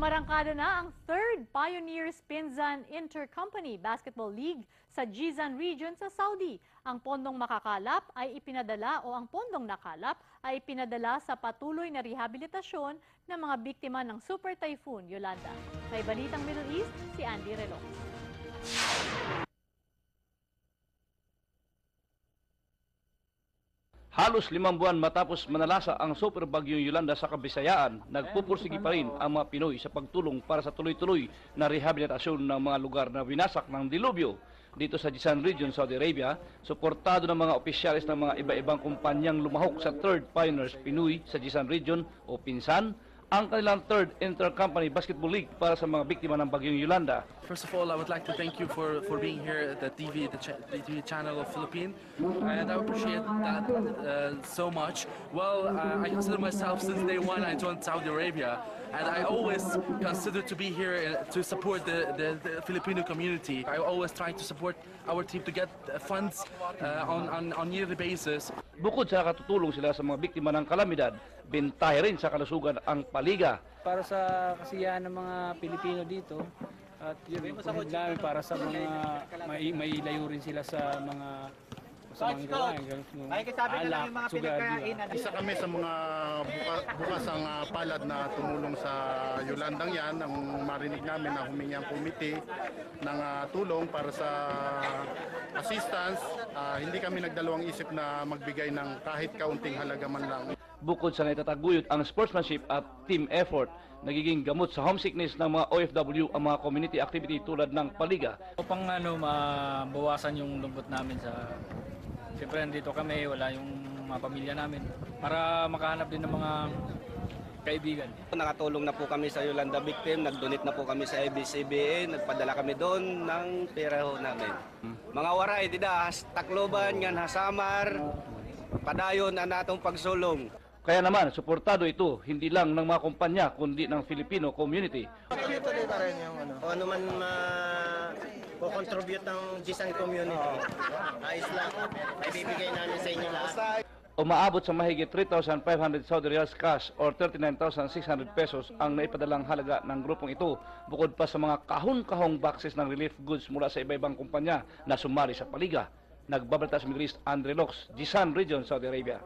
Umarangkada na ang 3rd Pioneers Pinzan Intercompany Basketball League sa Jizan Region sa Saudi. Ang pondong makakalap ay ipinadala ang pondong nakalap ay ipinadala sa patuloy na rehabilitasyon ng mga biktima ng Super Typhoon Yolanda. May balitang Middle East, si Andy Relong. Halos 5 buwan matapos manalasa ang super bagyong Yolanda sa Kabisayaan, nagpupursigi pa rin ang mga Pinoy sa pagtulong para sa tuloy-tuloy na rehabilitasyon ng mga lugar na winasak ng dilubyo. Dito sa Jizan Region, Saudi Arabia, suportado ng mga opisyalis ng mga iba-ibang kumpanyang lumahok sa 3rd Pioneers Pinoy sa Jizan Region o Pinsan, ang kanilang 3rd Intercompany Basketball League para sa mga biktima ng bagyong Yolanda. First of all, I would like to thank you for being here at the TV channel of Philippines, and I appreciate that so much. Well, I consider myself since day one I joined Saudi Arabia, and I always consider to be here to support the Filipino community. I always try to support our team to get funds on yearly basis. Bukod sa katutulong sila sa mga biktima ng kalamidad, bentahe rin sa kalusugan ang paliga. Para sa kasiyahan ng mga Pilipino dito, at yun namin para sa mga may layo rin sila sa mga gawain, alak, sugad. Isa kami sa mga bukas ang palad na tumulong sa Yolandang yan. Ang marinig namin na humingi ang komite ng tulong para sa assistance. Hindi kami nagdalawang isip na magbigay ng kahit kaunting halaga man lang. Bukod sa naitataguyod ang sportsmanship at team effort, nagiging gamot sa homesickness ng mga OFW ang mga community activity tulad ng paliga. Upang mabawasan yung lungkot namin siyempre nandito kami, wala yung mga pamilya namin, para makahanap din ng mga kaibigan. Nakatulong na po kami sa Yolanda victim, nag-donate na po kami sa ABS-CBN, nagpadala kami doon ng pera namin. Mga waray, Tacloban, Hasamar, padayon ang natong pagsulong. Kaya naman, suportado ito hindi lang ng mga kumpanya kundi ng Filipino community. O ano man contribute ng Jizan community, ayos lang, ibibigay namin sa inyo lahat. Umaabot sa mahigit 3,500 Saudi Riyals cash or 39,600 pesos ang naipadalang halaga ng grupong ito, bukod pa sa mga kahon-kahong boxes ng relief goods mula sa iba-ibang kumpanya na sumali sa paliga. Nagbabalita sa Middle East, Andre Lox, Jizan Region, Saudi Arabia.